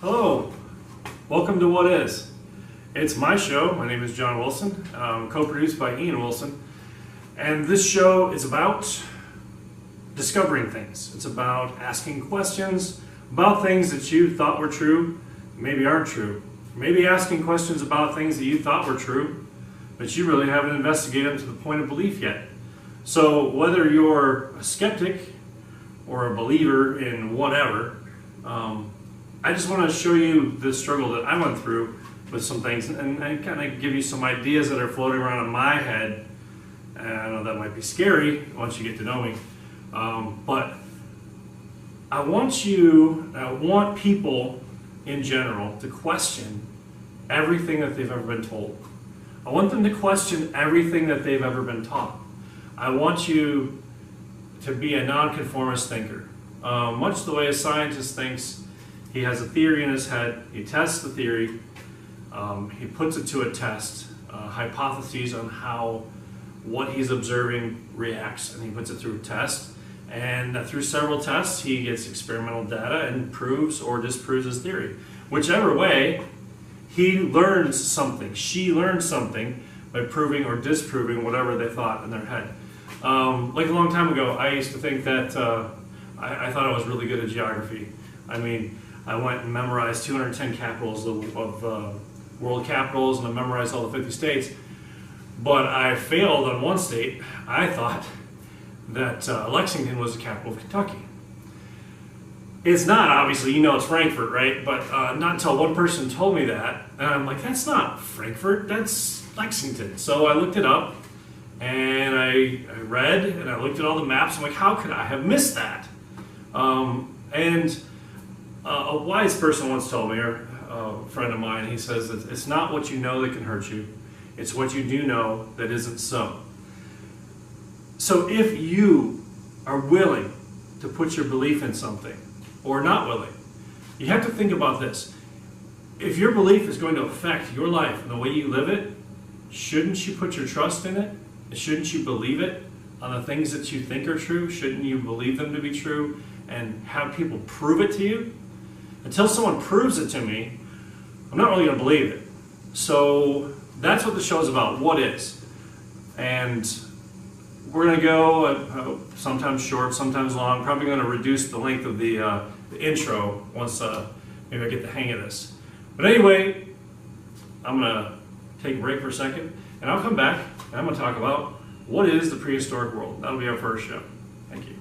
Hello, welcome to What Is. It's my show. My name is John Wilson, co-produced by Ian Wilson, and this show is about discovering things. It's about asking questions about things that you thought were true, maybe aren't true. Maybe asking questions about things that you thought were true, but you really haven't investigated them to the point of belief yet. So whether you're a skeptic or a believer in whatever, I just want to show you the struggle that I went through with some things and kind of give you some ideas that are floating around in my head. And I know that might be scary once you get to know me, but I want people in general to question everything that they've ever been told. I want them to question everything that they've ever been taught. I want you to be a nonconformist thinker. Much the way a scientist thinks. He has a theory in his head, he tests the theory, he puts it to a test, hypotheses on how what he's observing reacts, and he puts it through a test. And through several tests, he gets experimental data and proves or disproves his theory. Whichever way, he learns something. She learns something by proving or disproving whatever they thought in their head. Like a long time ago, I used to think that I thought I was really good at geography. I mean, I went and memorized 210 capitals of world capitals, and I memorized all the 50 states. But I failed on one state. I thought that Lexington was the capital of Kentucky. It's not, obviously, you know it's Frankfurt, right? But not until one person told me that, and I'm like, that's not Frankfurt, that's Lexington. So I looked it up, and I read, and I looked at all the maps. I'm like, how could I have missed that? And a wise person once told me, or a friend of mine, he says that it's not what you know that can hurt you, it's what you do know that isn't so. So if you are willing to put your belief in something, or not willing, you have to think about this. If your belief is going to affect your life and the way you live it, shouldn't you put your trust in it? Shouldn't you believe it on the things that you think are true? Shouldn't you believe them to be true and have people prove it to you? Until someone proves it to me, I'm not really going to believe it. So that's what the show is about, what is. And we're going to go sometimes short, sometimes long. Probably going to reduce the length of the intro once maybe I get the hang of this. But anyway, I'm going to take a break for a second, and I'll come back, and I'm going to talk about what is the prehistoric world. That'll be our first show. Thank you.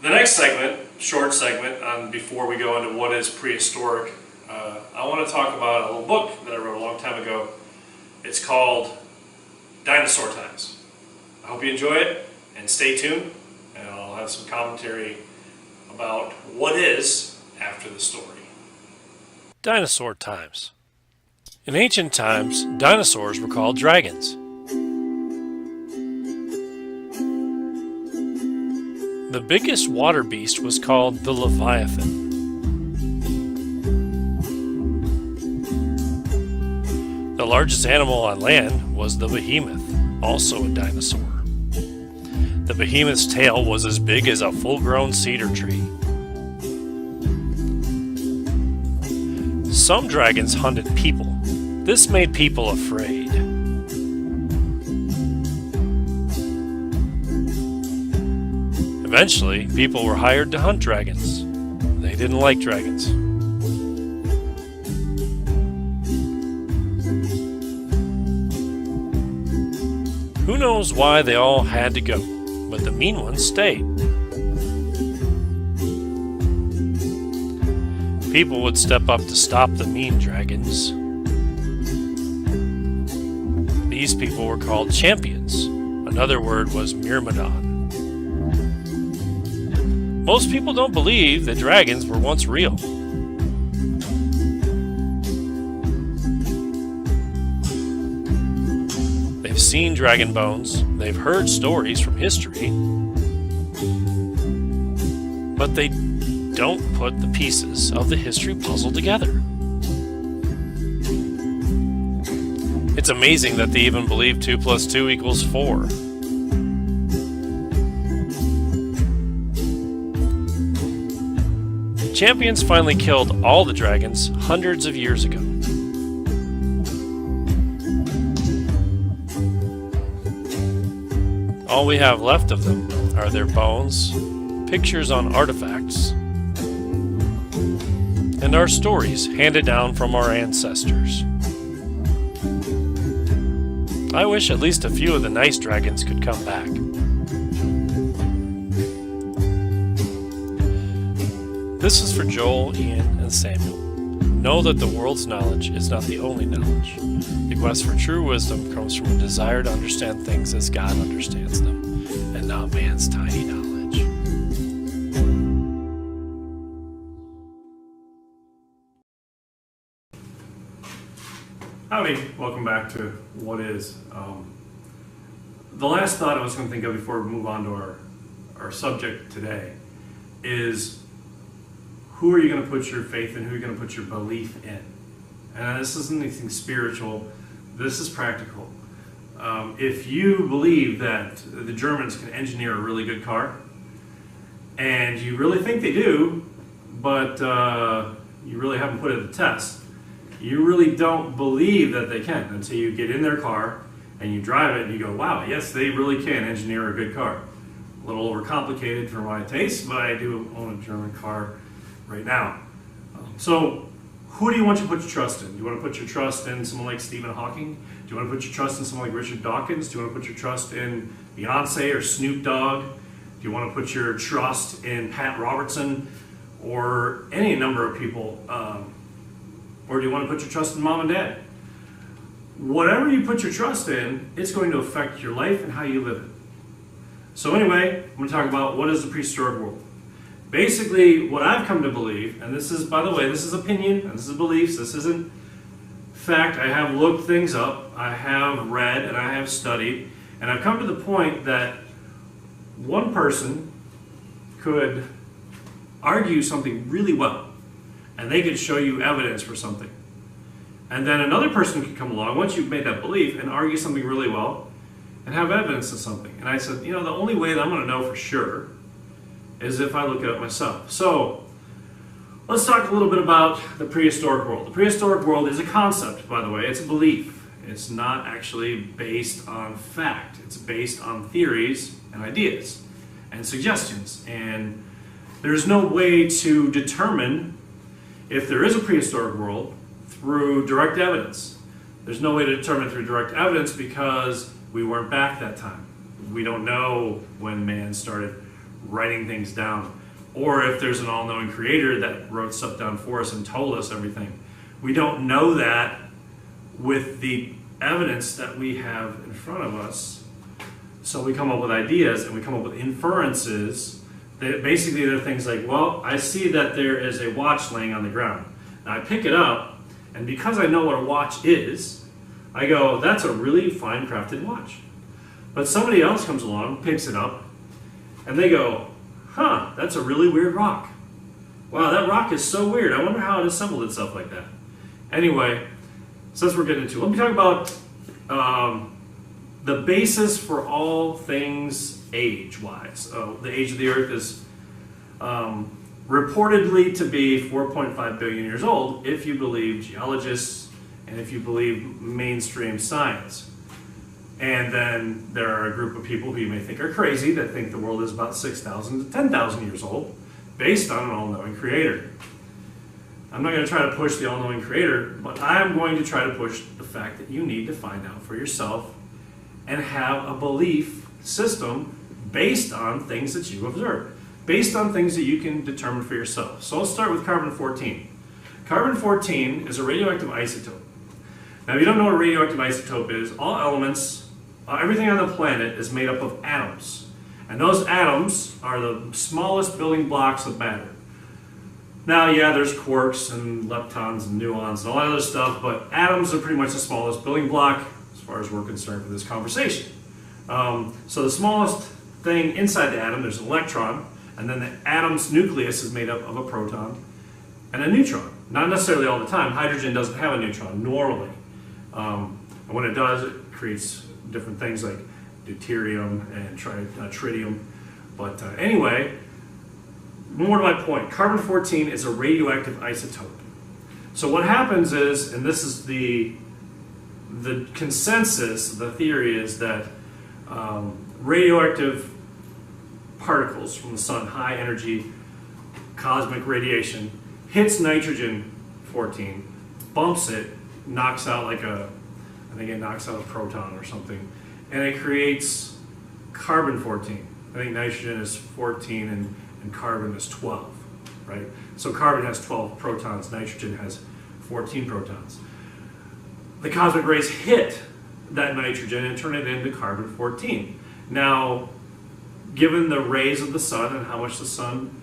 The next segment, short segment, before we go into what is prehistoric, I want to talk about a little book that I wrote a long time ago. It's called Dinosaur Times. I hope you enjoy it, and stay tuned, and I'll have some commentary about what is after the story. Dinosaur Times. In ancient times, dinosaurs were called dragons. The biggest water beast was called the Leviathan. The largest animal on land was the behemoth, also a dinosaur. The behemoth's tail was as big as a full-grown cedar tree. Some dragons hunted people. This made people afraid. Eventually, people were hired to hunt dragons. They didn't like dragons. Who knows why they all had to go, but the mean ones stayed. People would step up to stop the mean dragons. These people were called champions. Another word was myrmidon. Most people don't believe that dragons were once real. They've seen dragon bones, they've heard stories from history, but they don't put the pieces of the history puzzle together. It's amazing that they even believe 2 + 2 = 4. Champions finally killed all the dragons hundreds of years ago. All we have left of them are their bones, pictures on artifacts, and our stories handed down from our ancestors. I wish at least a few of the nice dragons could come back. This is for Joel, Ian, and Samuel. Know that the world's knowledge is not the only knowledge. The quest for true wisdom comes from a desire to understand things as God understands them, and not man's tiny knowledge. Howdy, welcome back to What Is. The last thought I was going to think of before we move on to our subject today is, who are you going to put your faith in, who are you going to put your belief in? And this isn't anything spiritual, this is practical. If you believe that the Germans can engineer a really good car, and you really think they do, but you really haven't put it to the test, you really don't believe that they can until you get in their car and you drive it and you go, wow, yes, they really can engineer a good car. A little overcomplicated for my taste, but I do own a German car right now. So who do you want to put your trust in? Do you want to put your trust in someone like Stephen Hawking? Do you want to put your trust in someone like Richard Dawkins? Do you want to put your trust in Beyonce or Snoop Dogg? Do you want to put your trust in Pat Robertson or any number of people? Or do you want to put your trust in mom and dad? Whatever you put your trust in, it's going to affect your life and how you live it. So anyway, I'm going to talk about what is the prehistoric world. Basically, what I've come to believe, and this is, by the way, this is opinion, and this is beliefs, this isn't fact. I have looked things up, I have read, and I have studied, and I've come to the point that one person could argue something really well, and they could show you evidence for something. And then another person could come along, once you've made that belief, and argue something really well, and have evidence of something. And I said, the only way that I'm going to know for sure is if I look it up myself. So, let's talk a little bit about the prehistoric world. The prehistoric world is a concept, by the way. It's a belief. It's not actually based on fact. It's based on theories and ideas and suggestions. And there's no way to determine if there is a prehistoric world through direct evidence. There's no way to determine through direct evidence because we weren't back that time. We don't know when man started writing things down, or if there's an all-knowing creator that wrote stuff down for us and told us everything. We don't know that with the evidence that we have in front of us. So we come up with ideas and we come up with inferences. Basically, they're things like, well, I see that there is a watch laying on the ground. Now I pick it up, and because I know what a watch is, I go, that's a really fine crafted watch. But somebody else comes along, picks it up, and they go, huh, that's a really weird rock. Wow, that rock is so weird. I wonder how it assembled itself like that. Anyway, so that's what we're getting into. Let me talk about the basis for all things age-wise. The age of the Earth is reportedly to be 4.5 billion years old if you believe geologists and if you believe mainstream science. And then there are a group of people who you may think are crazy that think the world is about 6,000 to 10,000 years old based on an all-knowing creator. I'm not going to try to push the all-knowing creator, but I'm going to try to push the fact that you need to find out for yourself and have a belief system based on things that you observe, based on things that you can determine for yourself. So let's start with carbon-14. Carbon-14 is a radioactive isotope. Now, if you don't know what a radioactive isotope is, all elements, everything on the planet is made up of atoms. And those atoms are the smallest building blocks of matter. Now, yeah, there's quarks and leptons and muons and all that other stuff, but atoms are pretty much the smallest building block as far as we're concerned for this conversation. So the smallest thing inside the atom, there's an electron, and then the atom's nucleus is made up of a proton and a neutron. Not necessarily all the time. Hydrogen doesn't have a neutron normally. And when it does, it creates different things like deuterium and tritium. But anyway, more to my point, carbon-14 is a radioactive isotope. So what happens is, and this is the consensus, the theory is that radioactive particles from the sun, high energy cosmic radiation, hits nitrogen-14, bumps it, knocks out like I think it knocks out a proton or something, and it creates carbon-14. I think nitrogen is 14 and carbon is 12, right? So carbon has 12 protons, nitrogen has 14 protons. The cosmic rays hit that nitrogen and turn it into carbon-14. Now, given the rays of the sun and how much the sun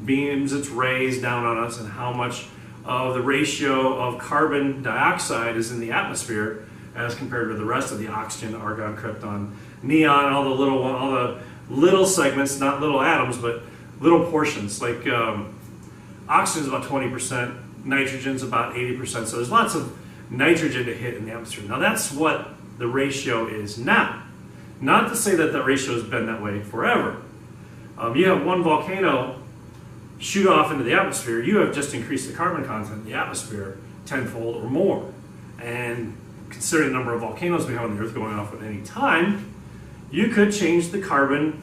beams its rays down on us and how much of the ratio of carbon dioxide is in the atmosphere as compared to the rest of the oxygen, argon, krypton, neon, all the little segments, not little atoms, but little portions. Like oxygen is about 20%, nitrogen's about 80%. So there's lots of nitrogen to hit in the atmosphere. Now that's what the ratio is now. Not to say that the ratio has been that way forever. You have one volcano shoot off into the atmosphere, you have just increased the carbon content in the atmosphere tenfold or more. And considering the number of volcanoes we have on the Earth going off at any time, you could change the carbon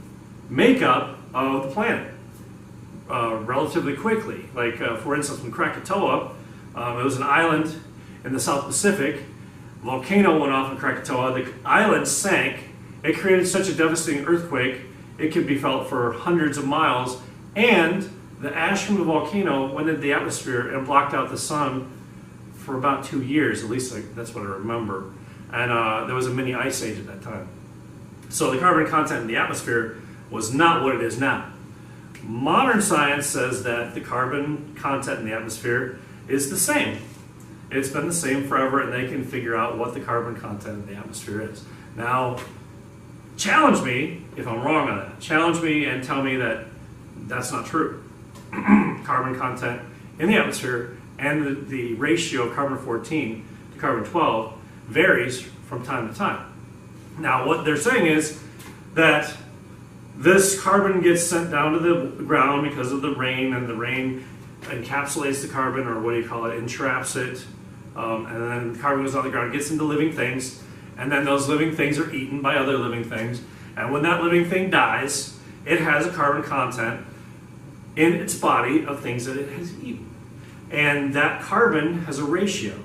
makeup of the planet relatively quickly. Like, for instance, when Krakatoa, it was an island in the South Pacific, volcano went off in Krakatoa, the island sank, it created such a devastating earthquake, it could be felt for hundreds of miles, and the ash from the volcano went into the atmosphere and blocked out the sun for about 2 years, at least that's what I remember. And there was a mini ice age at that time. So the carbon content in the atmosphere was not what it is now. Modern science says that the carbon content in the atmosphere is the same. It's been the same forever, and they can figure out what the carbon content in the atmosphere is. Now, challenge me if I'm wrong on that. Challenge me and tell me that that's not true. Carbon content in the atmosphere and the ratio of carbon-14 to carbon-12 varies from time to time. Now, what they're saying is that this carbon gets sent down to the ground because of the rain, and the rain encapsulates the carbon, or what do you call it, entraps it, and then the carbon goes on the ground, gets into living things, and then those living things are eaten by other living things, and when that living thing dies, it has a carbon content in its body of things that it has eaten. And that carbon has a ratio.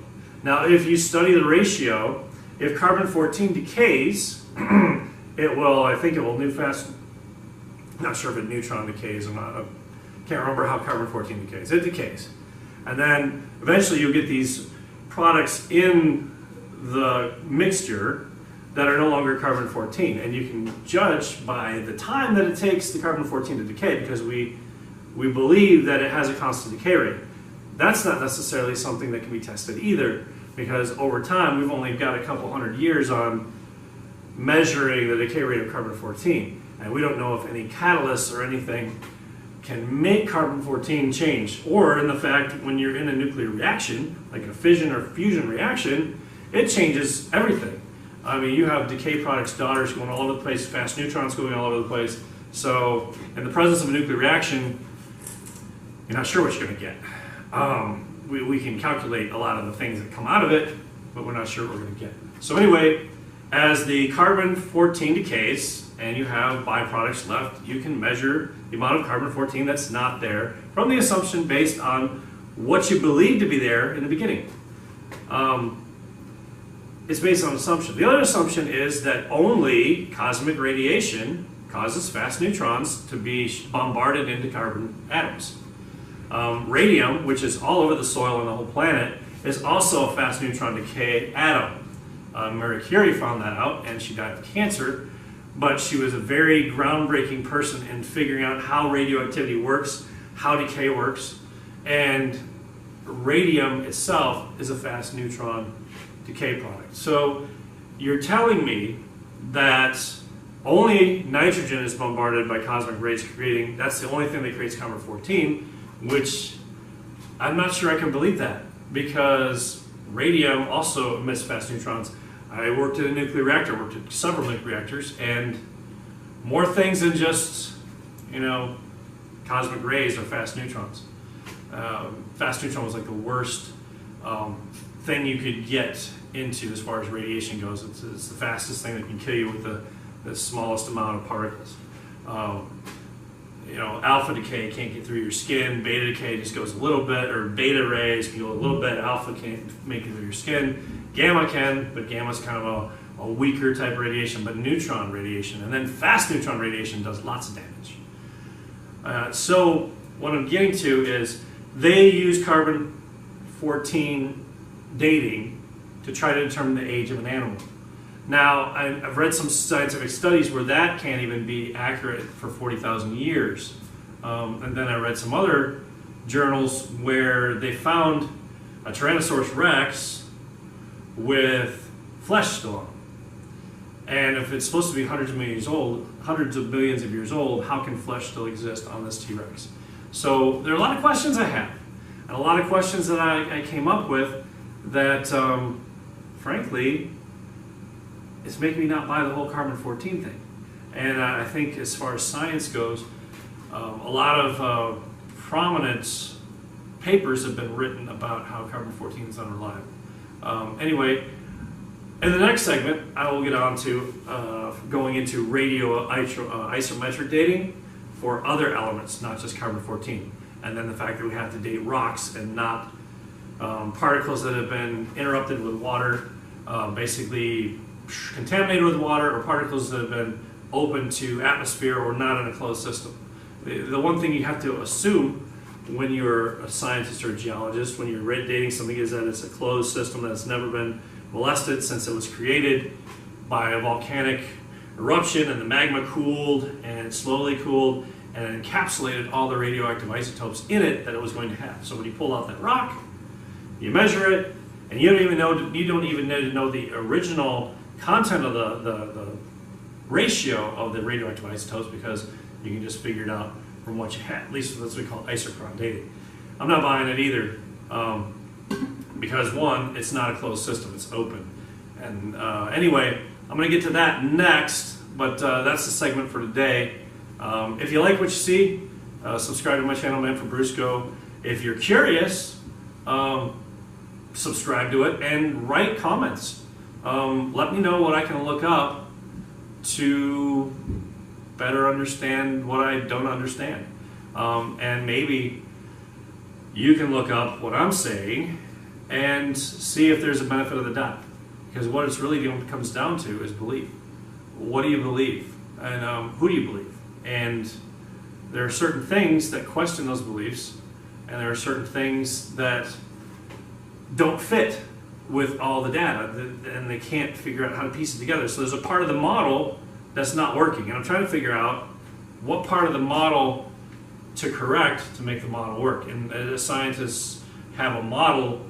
Now, if you study the ratio, if carbon-14 decays, it will, I think it will not sure if it neutron decays, I can't remember how carbon-14 decays. It decays. And then eventually you'll get these products in the mixture that are no longer carbon-14. And you can judge by the time that it takes the carbon-14 to decay, because we believe that it has a constant decay rate. That's not necessarily something that can be tested either, because over time we've only got a couple hundred years on measuring the decay rate of carbon-14. And we don't know if any catalysts or anything can make carbon-14 change. Or in the fact, when you're in a nuclear reaction, like a fission or fusion reaction, it changes everything. I mean, you have decay products, daughters going all over the place, fast neutrons going all over the place. So in the presence of a nuclear reaction, you're not sure what you're going to get. We can calculate a lot of the things that come out of it, but we're not sure what we're going to get. So anyway, as the carbon-14 decays and you have byproducts left, you can measure the amount of carbon-14 that's not there from the assumption based on what you believe to be there in the beginning. It's based on assumption. The other assumption is that only cosmic radiation causes fast neutrons to be bombarded into carbon atoms. Radium, which is all over the soil and the whole planet, is also a fast neutron decay atom. Marie Curie found that out, and she died of cancer, but she was a very groundbreaking person in figuring out how radioactivity works, how decay works, and radium itself is a fast neutron decay product. So you're telling me that only nitrogen is bombarded by cosmic rays creating, that's the only thing that creates carbon-14, which I'm not sure I can believe that, because radium also emits fast neutrons. I worked at a nuclear reactor, worked at several nuclear reactors, and more things than just, cosmic rays are fast neutrons. Fast neutron was like the worst thing you could get into as far as radiation goes. It's the fastest thing that can kill you with the smallest amount of particles. Alpha decay can't get through your skin, beta decay just goes a little bit, or beta rays can go a little bit, alpha can't make it through your skin, gamma can, but gamma's kind of a weaker type of radiation, but neutron radiation, and then fast neutron radiation does lots of damage. So what I'm getting to is they use carbon-14 dating to try to determine the age of an animal. Now, I've read some scientific studies where that can't even be accurate for 40,000 years. And then I read some other journals where they found a Tyrannosaurus Rex with flesh still on. And if it's supposed to be hundreds of millions of years old, how can flesh still exist on this T-Rex? So there are a lot of questions I have, and a lot of questions that I came up with that, frankly, it's making me not buy the whole carbon-14 thing. And I think as far as science goes, a lot of prominent papers have been written about how carbon-14 is unreliable. Anyway, in the next segment, I will get on to going into radio isometric dating for other elements, not just carbon-14. And then the fact that we have to date rocks and not particles that have been interrupted with water, basically contaminated with water, or particles that have been open to atmosphere or not in a closed system. The one thing you have to assume when you're a scientist or a geologist, when you're dating something, is that it's a closed system that's never been molested since it was created by a volcanic eruption, and the magma cooled and slowly cooled and encapsulated all the radioactive isotopes in it that it was going to have. So when you pull out that rock, you measure it, and you don't even know the original content of the ratio of the radioactive isotopes, because you can just figure it out from what you had. At least that's what we call isochron dating. I'm not buying it either, because one, it's not a closed system, it's open. And anyway, I'm going to get to that next, but that's the segment for today. If you like what you see, subscribe to my channel, Man from Brusco. If you're curious, subscribe to it and write comments. Let me know what I can look up to better understand what I don't understand. And maybe you can look up what I'm saying and see if there's a benefit of the doubt. Because what it's really comes down to is belief. What do you believe? And who do you believe? And there are certain things that question those beliefs, and there are certain things that don't fit with all the data, and they can't figure out how to piece it together. So there's a part of the model that's not working, and I'm trying to figure out what part of the model to correct to make the model work. And as scientists have a model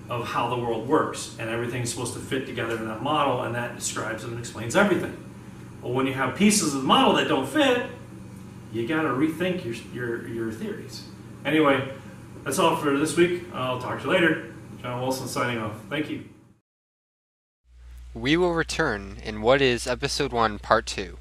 of how the world works, and everything's supposed to fit together in that model, and that describes and explains everything. Well, when you have pieces of the model that don't fit, you got to rethink your theories. Anyway, that's all for this week. I'll talk to you later. John Wilson signing off. Thank you. We will return in What Is Episode 1, Part 2.